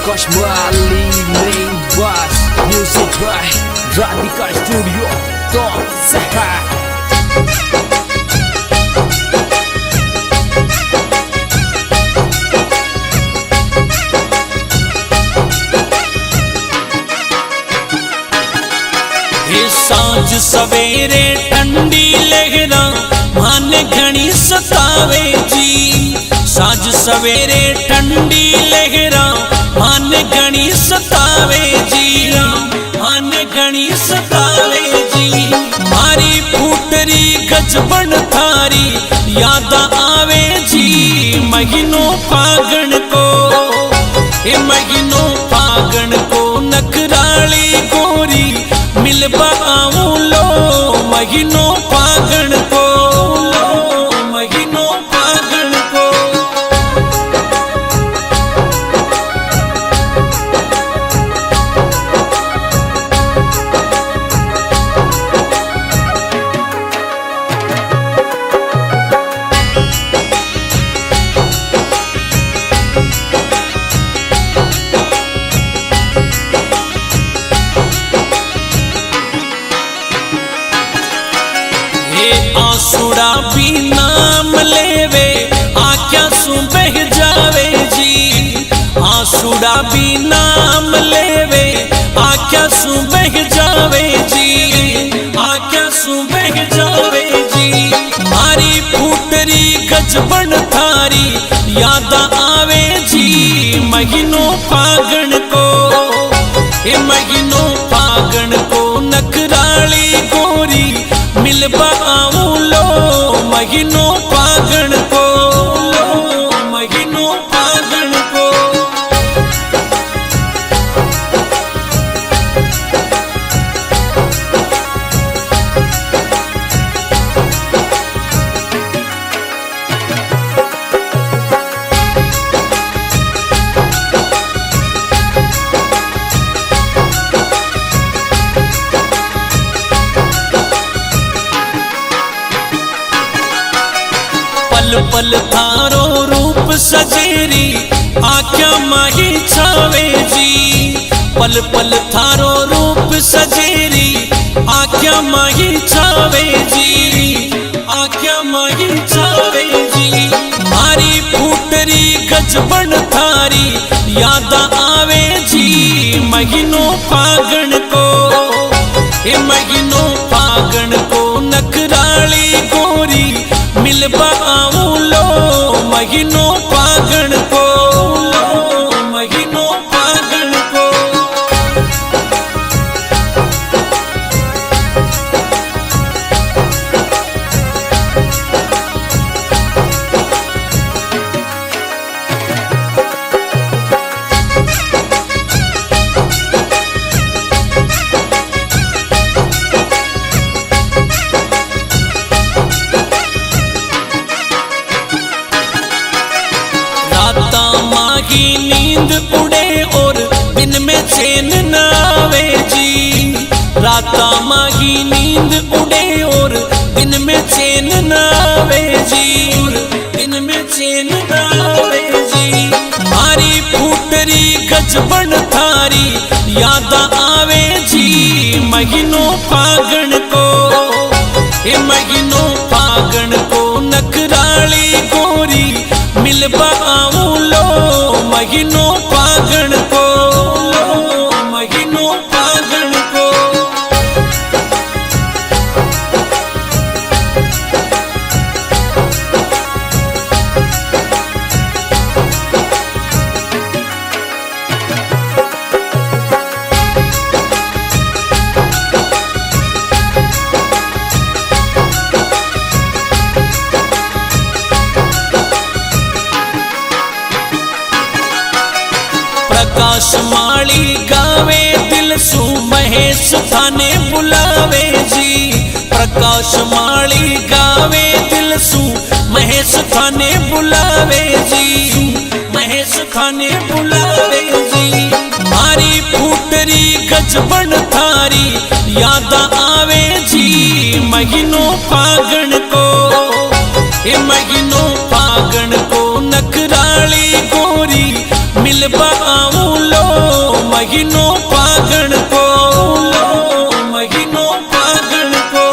Kashmali main bass music by Radhika Studio Top Sahar सांझ सवेरे ठंडी लहरा मन घनी सतावे जी। सांझ सवेरे ठंडी लहरा मन घनी सतावे जी। मन घनी सतावे जी। मारी फूटरी गजबन थारी याद आवे जी। महीनों फागण को ए महीनों फागण को नखराली गोरी मिलबा आऊं लो। महीनों फागण को महीनों फागण को आंसुड़ा भी नाम लेवे आख्या सु बह जावे जी। आंसुड़ा भी नाम लेवे आख्या सु बह जावे जी। आख्या सु बह जावे जी। मारी फूटरी गजबन थारी याद आवे जी। महीनों फागण को ए महीनों फागण को नखराली गोरी मिलबा आऊं लो। महीनों फागण को महीनों फागण को पल पल थारो रूप सजेरी आख्या माही छावे जी। पल पल थारो रूप सजेरी आख्या माही छावे जी। आख्या माही छावे जी। मारी फूटरी गजबन थारी याद आवे जी। महीनों फागण को ए महीनों फागण को नखराली गोरी मिलबा आऊं लो। महीनों फागण को महीनों फागण को माही नींद उड़े और दिन में चैन न आवे जी। राता माही नींद उड़े और दिन में चैन न आवे जी। दिन में चैन न आवे जी। मारी फूटरी गजबन थारी याद आवे जी। महीनों फागण को ए महीनों फागण को नखराली गोरी मिलबा आऊं लो। महीनों फागण को महीनों फागण को प्रकाश माली गावे दिल सु महेश थाने बुलावे जी। प्रकाश माली गावे दिल सु महेश थाने बुलावे जी। महेश थाने बुलावे जी। मारी फूटरी गजबन थारी याद आवे जी। महीनों फागण को ए महीनों फागण को नखराली गोरी मिलबा आऊं लो। महीनों फागण को, लो महीनों फागण को।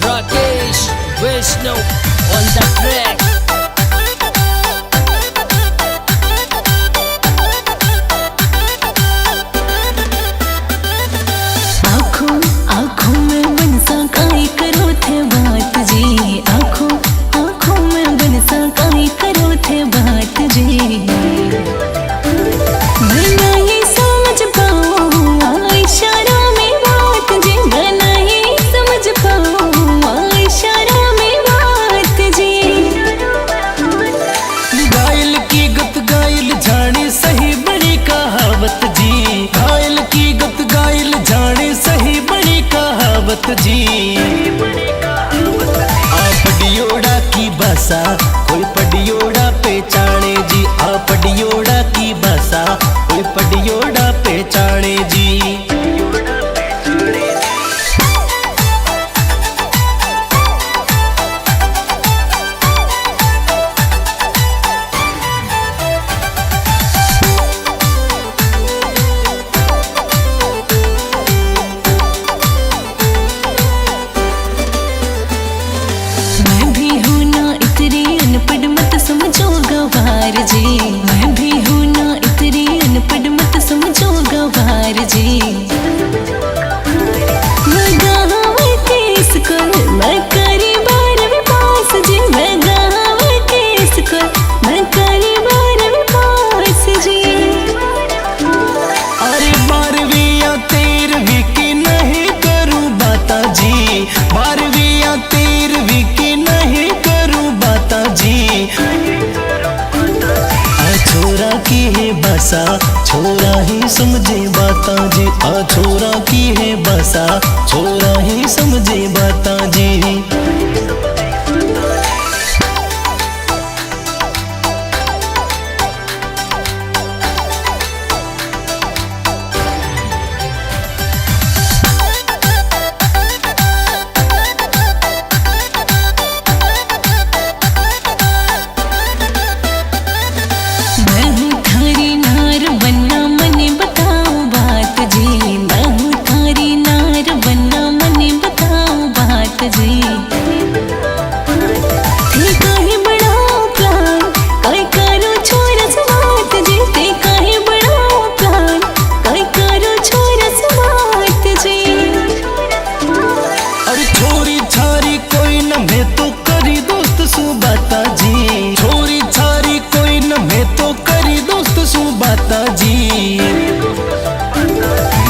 Rakesh Vishnu on the track. आँखों आँखों में बनसा काई करो थे बात जी, आँखों आँखों में बनसा काई करो थे बात जी। मैं नहीं समझ पाऊँ इशारा में बात जी, मैं नहीं समझ पाऊँ इशारा में बात जी। घायल की गत घायल जाने सही बड़ी कहावत जी, घायल की गत घायल जाने सही बड़ी कहावत जी। आप डियोड़ा की भाषा कोई पडियोड़ा पहचाने जी, आप डियोड़ा की भाषा कोई पडियोड़ा पहचाने जी। मैं भी हूँ ना इतनी अनपढ़ मत समझो गवार जी, मैं भी हूँ ना इतनी अनपढ़ मत समझो गवार जी। मैं गाँव के स्कूल मैं करी 12वीं पास जी, मैं गाँव के स्कूल मैं करी 12वीं पास जी। अरे 12वीं या 13वीं की नहीं करूँ बाता जी, 12वीं या 13वीं की नहीं करूँ बाता जी। आ छोरा की है भाषा छोरा ही समझे बाता जी, आ छोरा की है भाषा छोरा ही समझे बाता जी। मैं हूँ थारी नार बनना मने बताओ बात जी, मैं हूँ थारी नार बनना मने बताओ बात जी। थे काहे बड़ा प्लान काय करो छोरा से बात जी, थे काहे बड़ा प्लान काय करो छोरा से बात जी। अरे छोरी छारी कोई न मैं तो करी दोस्त सु बाता जी, छोरी छारी कोई न मैं तो करी दोस्त सु बाता जी।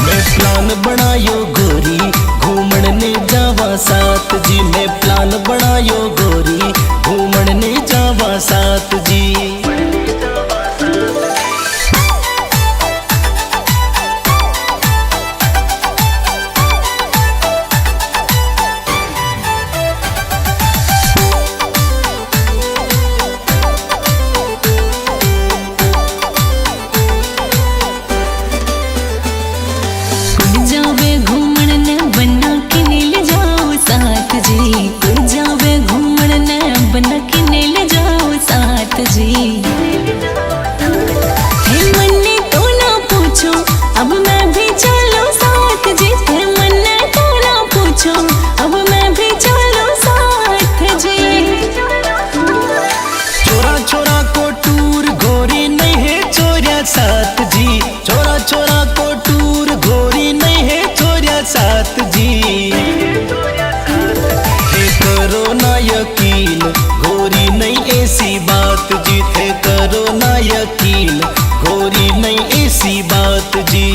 मैं प्लान बनायो गोरी घूमन ने जावा साथ जी, मैं प्लान बनायो गोरी घूमन ने जावा साथ जी। कुल जावे घूमन ने बना किने ले जाओ साथ जी, कुल जावे घूमन ने बना किने ले जाओ साथ जी। थे मन्ने तो ना पूछो अब मैं भी चलो साथ जी, थे मन्ने तो ना पूछो अब मैं भी चलो साथ जी। छोरा छोरा को टूर गोरी नहीं है छोरिया साथ जी, छोरा छोरा को टूर गोरी नहीं है छोरिया साथ जी। थे करो ना यकीन गोरी नहीं ऐसी बात जी, थे करो ना यकीन गोरी नहीं ऐसी बात जी।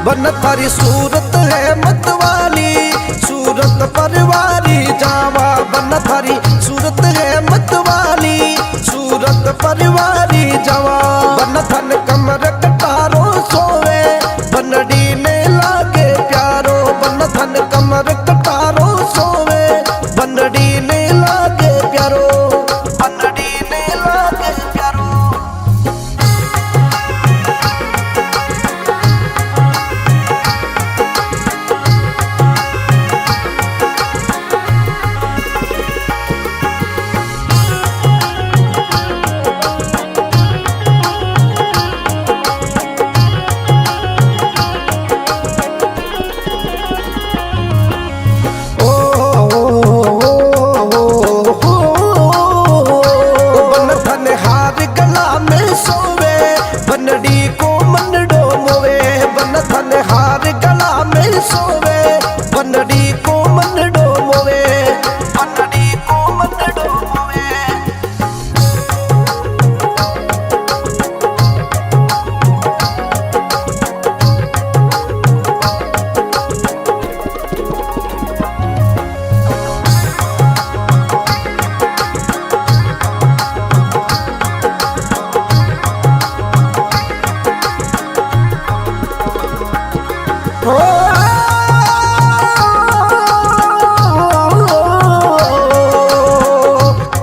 बन थारी सूरत है मतवाली, सूरत परवारी जावा। बन थारी सूरत है मतवाली, सूरत परवारी जावा। बन थन कमर कटारो सोवे, बनड़ी ने लागे प्यारो। बन थन कमर कटारो सोवे, बनड़ी ने लागे प्यारो, बनड़ी ने लागे प्यारो। बनड़ी को मनडो मोवे, बन थन हार गला में सोवे। बनड़ी को मनडो मोवे, बनड़ी को मनडो मोवे।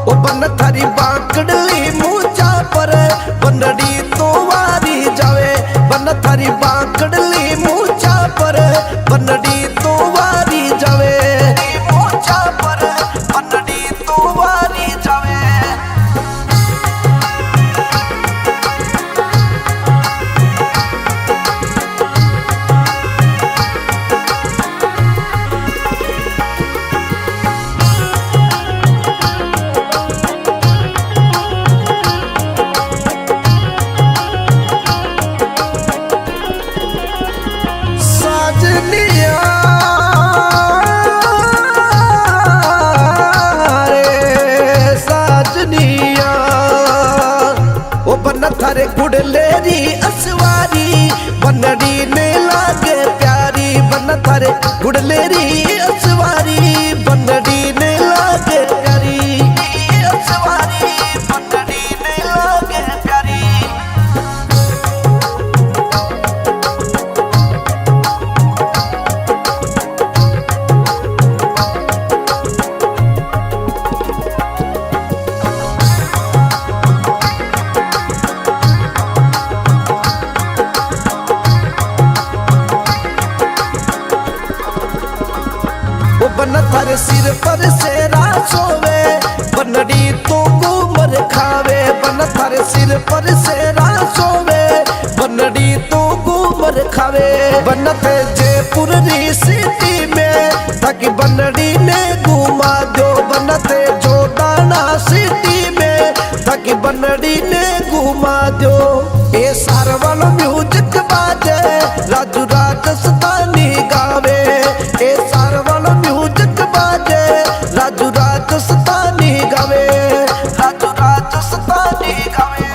बन थारी बांकड़ली मूचा पर, बनड़ी तो वारी जावे। बन थारी बांकड़ली मूचा पर, बनड़ी तो वारी जावे। मूचा पर, बनड़ी तो वारी जावे। बन थारे गुड़लेरी असवारी, बनड़ी ने लागे प्यारी। बन थारे गुड़लेरी असवारी, बनड़ी ने लागे प्यारी। असवारी, बनड़ी ने लागे प्यारी। बन थारे सिर पर सेरा सोवे, बनड़ी तो घूमर खावे। बन थारे सिर पर सेरा सोवे, बनड़ी तो घूमर खावे। बन थे जयपुर री सिटी में, ताकि बनड़ी ने घुमा दो। बन थे जोडाना सिटी में, ताकि बनड़ी ने घुमा दो। ये सारवाल म्यूजिक बाजे, राजू राजस्थानी गावे। ये सारवाल म्यूजिक बाजे, राजू राजस्थानी गावे। राजू राजस्थानी गावे।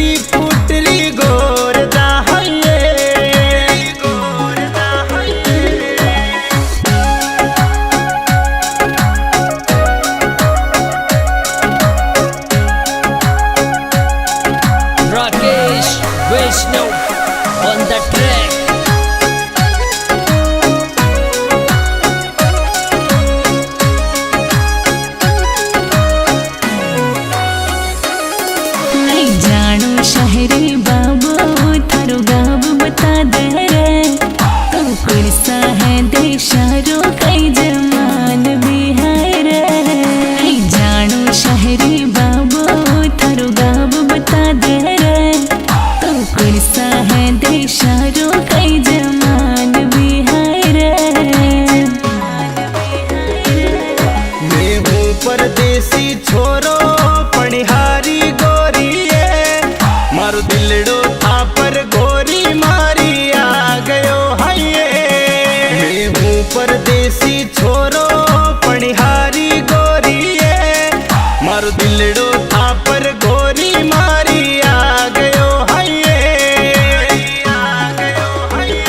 पायलड़ी फूटरी गोर जाहिए Rakesh Vishnu on the track. नहीं जानो शहरी बाबू थारो गाँव बता दे रे तू कुर्सा है देशारो कई जमान बिहार रे नहीं जानो शहरी बाबू थारो गाँव बता दे रे तू कुर्सा है देशारो कई जमान बिहार रे मैं हूँ परदेसी छोरो पनिहारी गोरी मारो दिलड़ो था पर गोरी मारी आ गयो हाये मैं हूँ परदेसी छोरो पनिहारी गोरी मारो दिलड़ो था पर गोरी मारी आ गयो हाये आ गयो हाये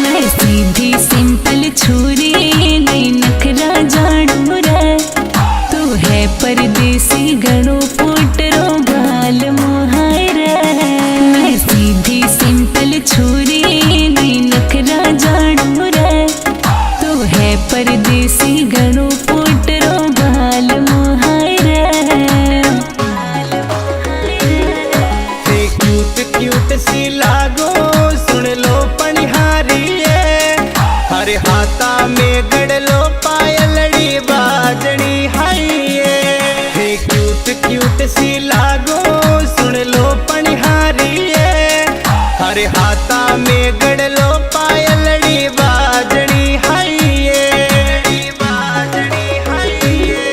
मैं सीधी सिंपल छुरी नहीं नखरा जाड़ू रे तू है परदेसी गणो पोटरो बाल मोहाय रे मैं सीधी सिंपल छुरी नहीं नखरा जाड़ू रे तू है परदेसी गणो पोटरो बाल मोहाय रे क्यूट क्यूट सी लागो सुन लो पनिहारी हरे हाथा में गड़ लो पायलड़ी बाजनी हाइये हे क्यूट क्यूट सी लागो सुन लो पनिहारी हरे हाथा में गड़ लो पायलड़ी बाजनी हाइये बाजनी हाइये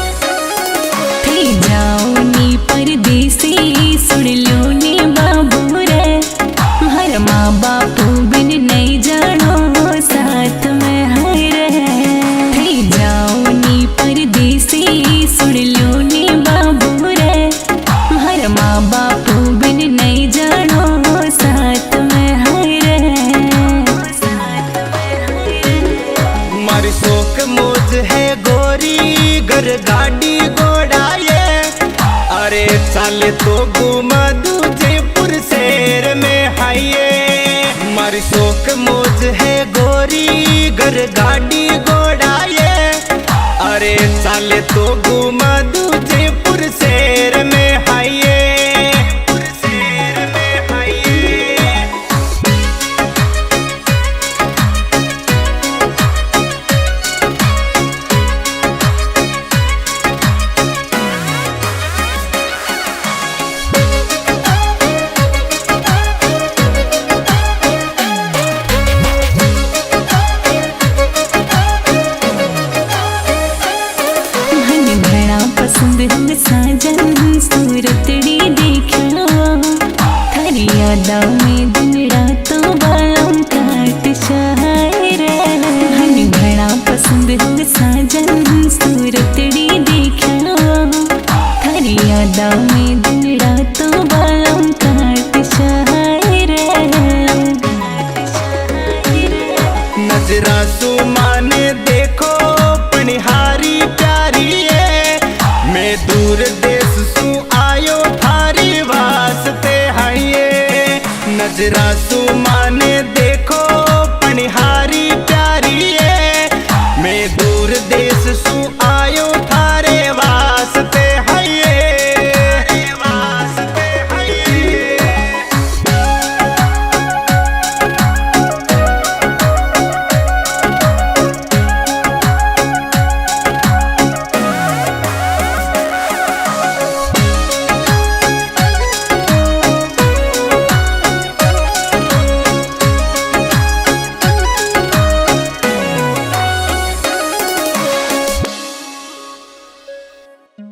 थे जाओ नी परदेसी सुन लो नी बाबू रे हर माँ बापू बिन नहीं जानो साथ में है रे थे जाओ नी परदेसी सुन लो नी बाबू रे हर माँ बापू बिन नहीं जानो साथ में है रे मारी शोक मोज है गोरी घर गाड़ी घोड़ा अरे चाले तो घुमा जयपुर शहर में हाइये मारी शोक मोज है गोरी घर गाड़ी घोड़ा अरे चाले तो घुमा जयपुर शहर में हाइये शहर में हाइये मन घना पसंद हम साजन सूरतड़ी देखो थारी यादा में दिन रातों बालम काट चाहे रे मन घना पसंद हम साजन सूरतड़ी देखो थारी यादा में दिन रातों बालम काट चाहे रे नजरा सुमाने देखो पनिहारी प्यारी मैं दूर देश सु आयो थारी वास्ते हाइये नजरा सुमा